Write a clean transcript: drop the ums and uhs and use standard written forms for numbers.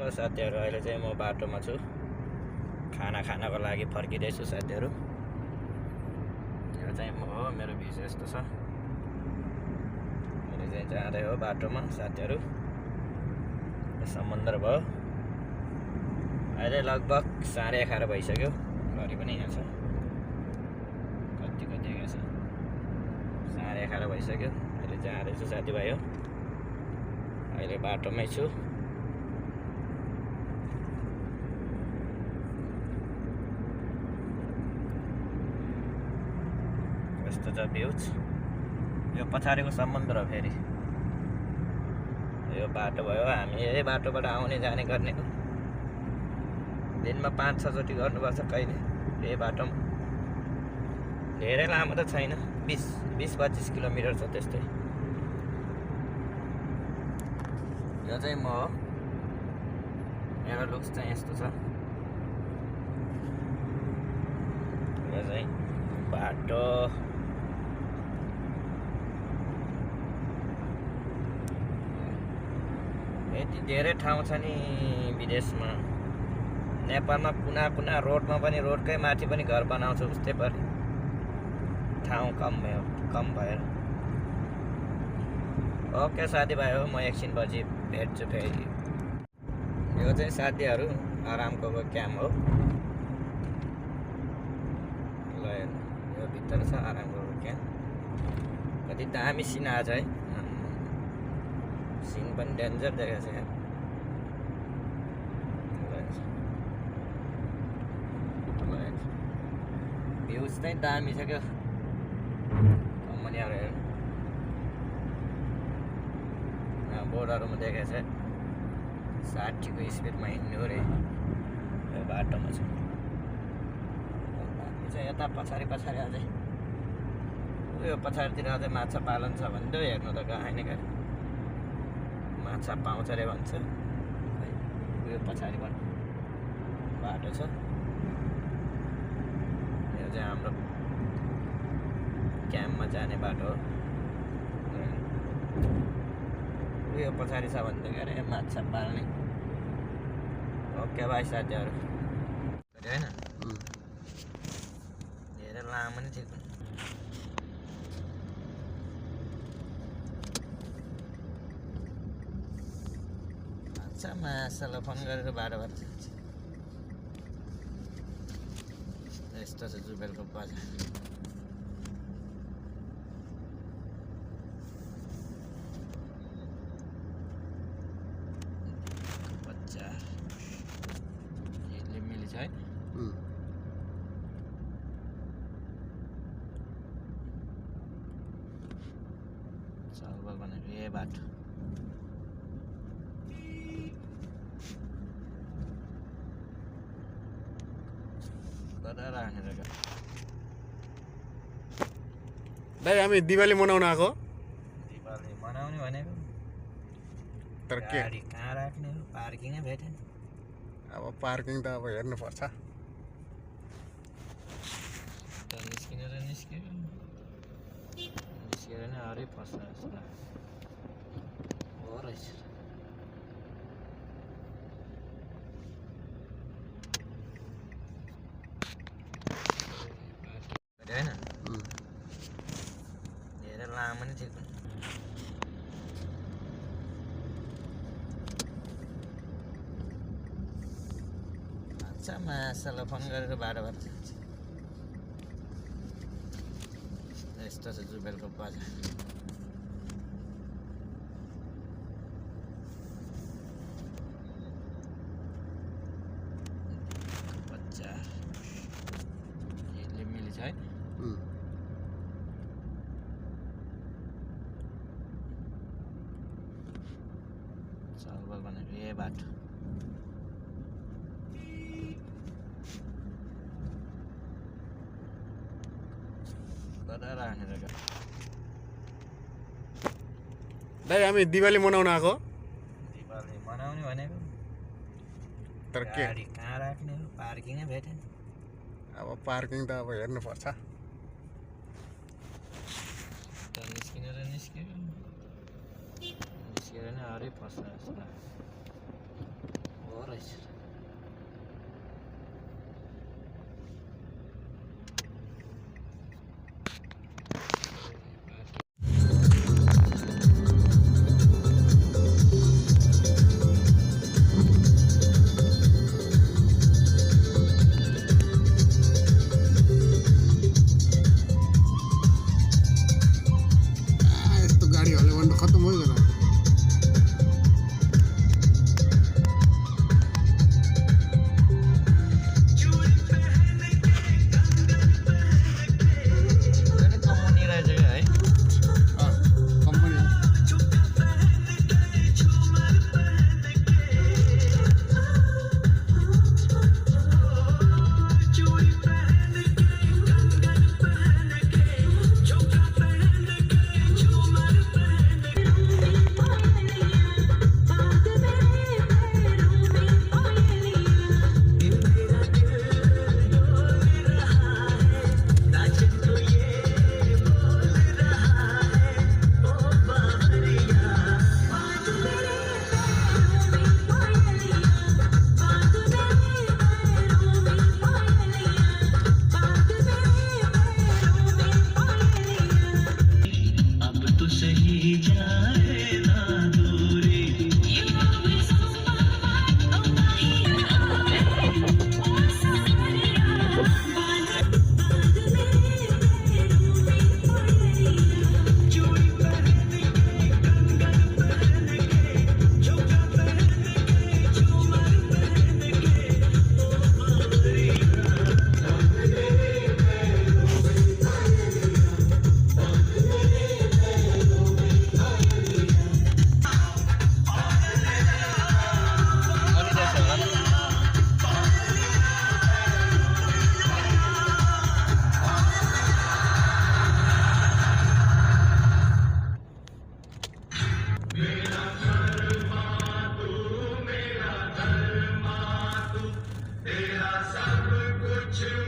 Hello साथीहरू, अहिले चाहिँ म बाटोमा छु। खाना खानको लागि फर्किँदैछु साथीहरू। यो चाहिँ म हो, मेरो भिज यस्तो छ। अहिले चाहिँ जाँदै हो बाटोमा साथीहरू। समुद्र भयो। अहिले लगभग 11:30 भइसक्यो। घडी पनि यहाँ छ, कतिको देखेको छ, 11:30 भइसक्यो। अहिले जाँदैछु साथीभाइ हो। अहिले बाटोमै छु। यस्तो छ भ्यूज। यो पछाडिको समुद्र फेरि यो बाटो भयो। हामी यही बाटोबाट आउने जाने गर्ने हो। दिनमा 5-6 चोटि गर्नुपर्छ कहिले यही बाटोमा। धेरै लामो त छैन, 20-25 किलोमिटर छ त्यस्तै। यो चाहिँ म हो, मेरो लुक्स चाहिँ यस्तो छ। यो चाहिँ बाटो। यति धेरै ठाउँ छ नि विदेशमा। नेपालमा कुना कुना रोडमा पनि, रोडकै माथि पनि घर बनाउँछ उस्तै पऱ्यो। ठाउँ कम भएर। ओके साथीभाइ हो, म एकछिनपछि भेट्छु फेरि। यो चाहिँ साथीहरू आरामको क्याम्प हो। ल यो भित्र छ आरामको क्याम्प। कति दामी सिन आज है। सिन पनि डेन्जर देखेको छ यहाँ। भ्यूज चाहिँ दामी छ क्या। कम्पनीहरू हेर्नु, बोर्डहरूमा देखेको छ 60को स्पिडमा हिँड्नु अरे। यो बाटोमा छ। चाहिँ यता पछाडि अझै उयो पछाडितिर अझै माछा पालन छ भन्दै हेर्नु त गएन क्या। माछा पाउँछ अरे भन्छ। उयो पछाडिबाट बाटो छ। यो चाहिँ हाम्रो क्याम्पमा जाने बाटो हो। उयो पछाडि छ भन्दै अरे माछा पाल्ने। ओके भाइ साथीहरू, होइन धेरै लामो नि थियो। माछालाई फोन गरेर बाटो यस्तो छ जुबेलको बजार। यसले मिलेछ है। चलबल भनेको यही बाटो। दाइ हामी दिवाली मनाउन आएको। दिवाली मनाउने भनेको तर के गाडी कहाँ राख्ने हो, पार्किङै भेटेन। अब पार्किङ त अब हेर्नुपर्छ। निस्केर नै हरै फस्छ जस्तो हो रहेछ। होइन धेरै लामो नि थियो। माछालाई फोन गरेर बाटो यस्तो छ जुबेलको बजार। यसले मिलेछ है। चलबल भनेको यही बाटो। दाइ हामी दिवाली मनाउन आएको। दिवाली मनाउने भनेको तर के गाडी कहाँ राख्ने हो, पार्किङै भेटेन। अब पार्किङ त अब हेर्नुपर्छ। निस्केर नै हरै फस्छ जस्तो हो सब कुछ